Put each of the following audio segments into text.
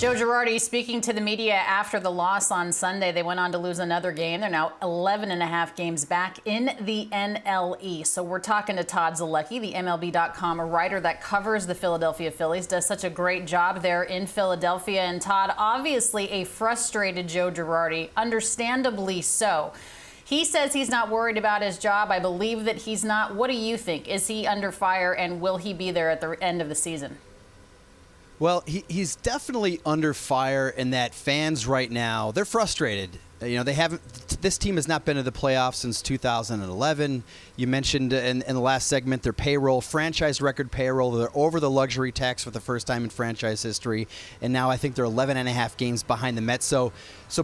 Joe Girardi speaking to the media after the loss on Sunday. They went on to lose another game. They're now 11.5 games back in the NL East. So we're talking to Todd Zolecki, the MLB.com writer that covers the Philadelphia Phillies, does such a great job there in Philadelphia. And Todd, obviously a frustrated Joe Girardi, understandably so. He says he's not worried about his job. I believe that he's not. What do you think? Is he under fire, and will he be there at the end of the season? Well, he's definitely under fire in that fans right now, they're frustrated. You know, this team has not been to the playoffs since 2011. You mentioned in the last segment their payroll, franchise record payroll. They're over the luxury tax for the first time in franchise history. And now I think they're 11.5 games behind the Mets. So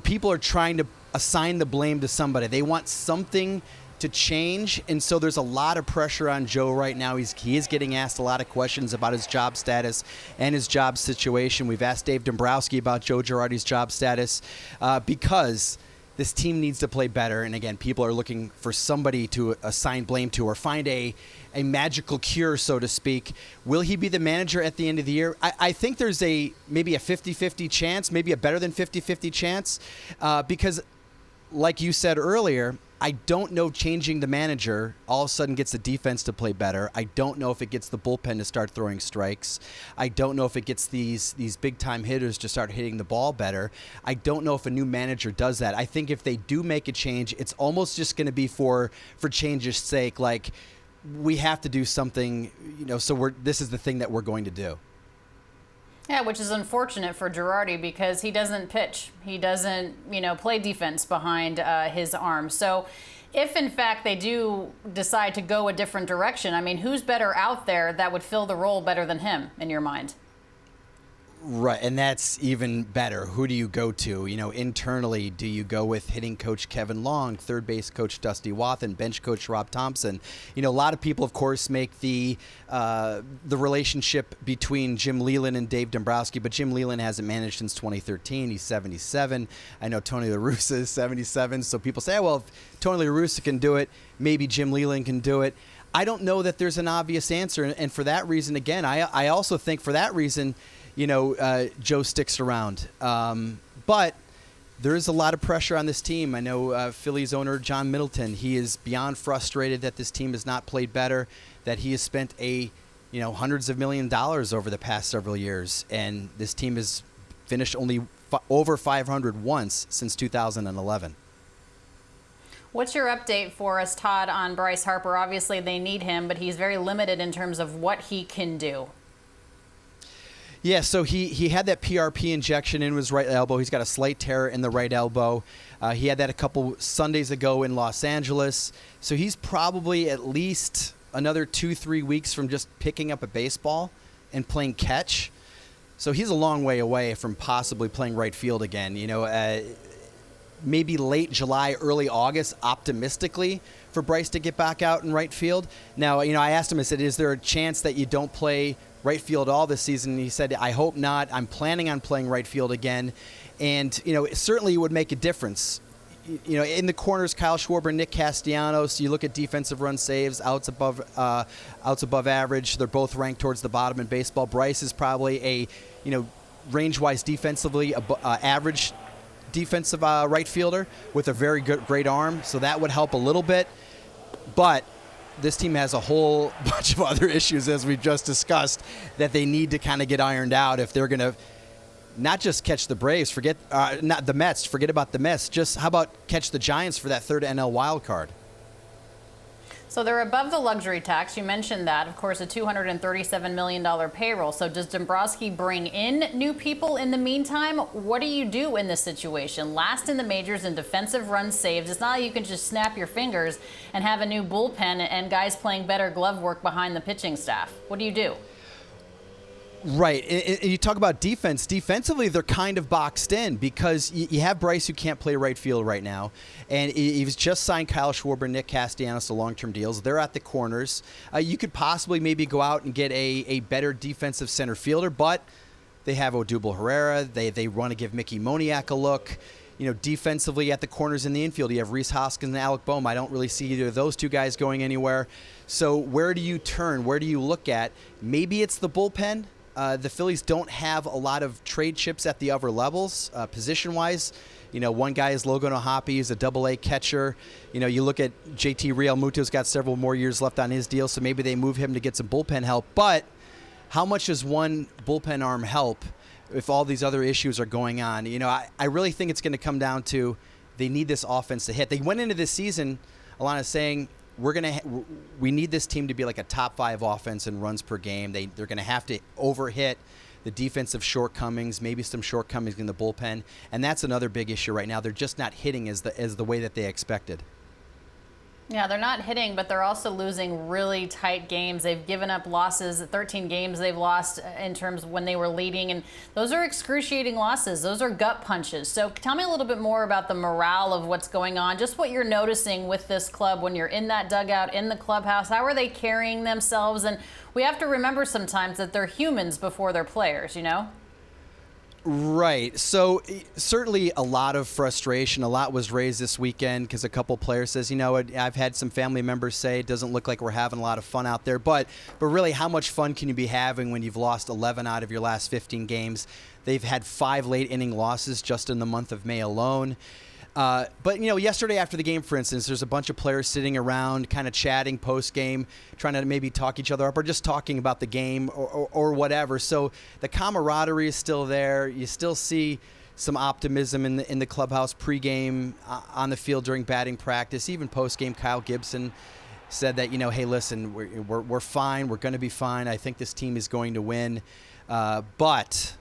people are trying to assign the blame to somebody. They want something to change, and so there's a lot of pressure on Joe right now. He is getting asked a lot of questions about his job status and his job situation. We've asked Dave Dombrowski about Joe Girardi's job status because this team needs to play better, and again, people are looking for somebody to assign blame to or find a magical cure, so to speak. Will he be the manager at the end of the year? I think there's maybe a 50-50 chance, maybe a better than 50-50 chance, because like you said earlier, I don't know if changing the manager all of a sudden gets the defense to play better. I don't know if it gets the bullpen to start throwing strikes. I don't know if it gets these big-time hitters to start hitting the ball better. I don't know if a new manager does that. I think if they do make a change, it's almost just going to be for change's sake. Like, we have to do something, so this is the thing that we're going to do. Yeah, which is unfortunate for Girardi because he doesn't pitch. He doesn't, play defense behind his arm. So if, in fact, they do decide to go a different direction, I mean, who's better out there that would fill the role better than him, in your mind? Right, and that's even better. Who do you go to? Internally, do you go with hitting coach Kevin Long, third base coach Dusty Wathan, bench coach Rob Thompson? A lot of people, of course, make the relationship between Jim Leyland and Dave Dombrowski, but Jim Leyland hasn't managed since 2013. He's 77. I know Tony La Russa is 77, so people say, well, if Tony La Russa can do it, maybe Jim Leyland can do it. I don't know that there's an obvious answer, and for that reason, again, I also think for that reason, Joe sticks around. But there is a lot of pressure on this team. I know Phillies owner John Middleton, he is beyond frustrated that this team has not played better, that he has spent hundreds of millions of dollars over the past several years, and this team has finished only over 500 once since 2011. What's your update for us, Todd, on Bryce Harper? Obviously, they need him, but he's very limited in terms of what he can do. Yeah, so he had that PRP injection in his right elbow. He's got a slight tear in the right elbow. He had that a couple Sundays ago in Los Angeles. So he's probably at least another 2-3 weeks from just picking up a baseball and playing catch. So he's a long way away from possibly playing right field again. Maybe late July, early August, optimistically, for Bryce to get back out in right field. Now, I asked him, I said, is there a chance that you don't play right field all this season? And he said, I hope not. I'm planning on playing right field again. And, it certainly would make a difference. In the corners, Kyle Schwarber, Nick Castellanos, you look at defensive run saves, outs above average. They're both ranked towards the bottom in baseball. Bryce is probably a, range-wise defensively average defensive right fielder with a very great arm. So that would help a little bit. But this team has a whole bunch of other issues, as we've just discussed, that they need to kind of get ironed out if they're going to not just catch the Braves, not the Mets, forget about the Mets, just how about catch the Giants for that third NL wild card? So they're above the luxury tax. You mentioned that. Of course, a $237 million payroll. So does Dombrowski bring in new people in the meantime? What do you do in this situation? Last in the majors in defensive runs saved. It's not like you can just snap your fingers and have a new bullpen and guys playing better glove work behind the pitching staff. What do you do? Right. And you talk about defense. Defensively, they're kind of boxed in because you have Bryce who can't play right field right now. And he's just signed Kyle Schwarber, Nick Castellanos to long-term deals. They're at the corners. You could possibly maybe go out and get a better defensive center fielder, but they have Odubel Herrera. They want to give Mickey Moniak a look. Defensively at the corners in the infield, you have Rhys Hoskins and Alec Boehm. I don't really see either of those two guys going anywhere. So where do you turn? Where do you look at? Maybe it's the bullpen. The Phillies don't have a lot of trade chips at the upper levels, position-wise. One guy is Logan O'Hoppe. He's a Double-A catcher. You look at JT Realmuto's got several more years left on his deal, so maybe they move him to get some bullpen help. But how much does one bullpen arm help if all these other issues are going on? I really think it's going to come down to they need this offense to hit. They went into this season, Alanna, saying we need this team to be like a top 5 offense in runs per game. They're going to have to overhit the defensive shortcomings, maybe some shortcomings in the bullpen, and that's another big issue right now. They're just not hitting as the way that they expected. Yeah, they're not hitting, but they're also losing really tight games. They've given up losses, 13 games they've lost in terms of when they were leading, and those are excruciating losses. Those are gut punches. So tell me a little bit more about the morale of what's going on, just what you're noticing with this club when you're in that dugout, in the clubhouse. How are they carrying themselves? And we have to remember sometimes that they're humans before they're players, Right. So certainly a lot of frustration. A lot was raised this weekend because a couple players says, I've had some family members say it doesn't look like we're having a lot of fun out there. But really, how much fun can you be having when you've lost 11 out of your last 15 games? They've had 5 late inning losses just in the month of May alone. But yesterday after the game, for instance, there's a bunch of players sitting around kind of chatting post-game, trying to maybe talk each other up or just talking about the game or whatever. So the camaraderie is still there. You still see some optimism in the clubhouse pregame, on the field during batting practice. Even post-game, Kyle Gibson said that, hey, listen, we're fine. We're going to be fine. I think this team is going to win. But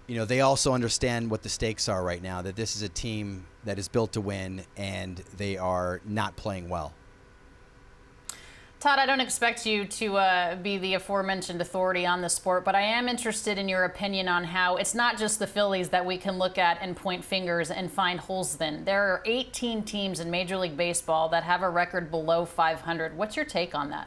they also understand what the stakes are right now, that this is a team that is built to win, and they are not playing well. Todd, I don't expect you to be the aforementioned authority on the sport, but I am interested in your opinion on how it's not just the Phillies that we can look at and point fingers and find holes in. There are 18 teams in Major League Baseball that have a record below 500. What's your take on that?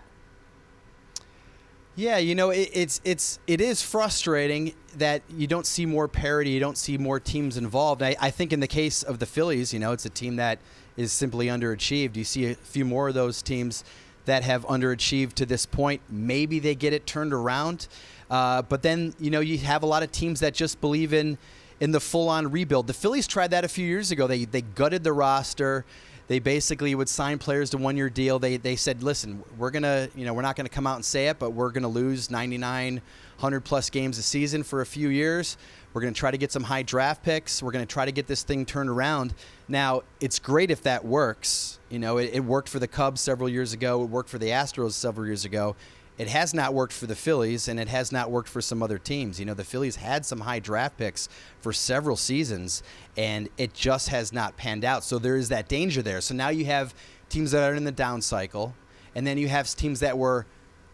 Yeah, it is frustrating that you don't see more parity, you don't see more teams involved. I think in the case of the Phillies, it's a team that is simply underachieved. You see a few more of those teams that have underachieved to this point. Maybe they get it turned around, but then you have a lot of teams that just believe in the full-on rebuild. The Phillies tried that a few years ago. They gutted the roster. They basically would sign players to one-year deal. They said, listen, we're not gonna come out and say it, but we're gonna lose 99, 100+ games a season for a few years. We're gonna try to get some high draft picks. We're gonna try to get this thing turned around. Now, it's great if that works. It worked for the Cubs several years ago. It worked for the Astros several years ago. It has not worked for the Phillies, and it has not worked for some other teams. The Phillies had some high draft picks for several seasons, and it just has not panned out. So there is that danger there. So now you have teams that are in the down cycle, and then you have teams that were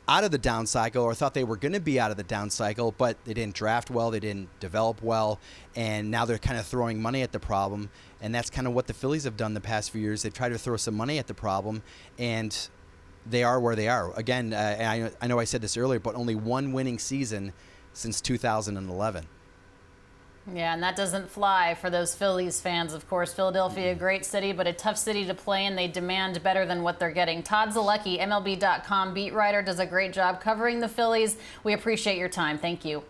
out of the down cycle or thought they were going to be out of the down cycle, but they didn't draft well, they didn't develop well, and now they're kind of throwing money at the problem. And that's kind of what the Phillies have done the past few years. They've tried to throw some money at the problem, and they are where they are. Again, I know I said this earlier, but only one winning season since 2011. Yeah, and that doesn't fly for those Phillies fans, of course. Philadelphia, a great city, but a tough city to play in. They demand better than what they're getting. Todd Zolecki, MLB.com beat writer, does a great job covering the Phillies. We appreciate your time. Thank you.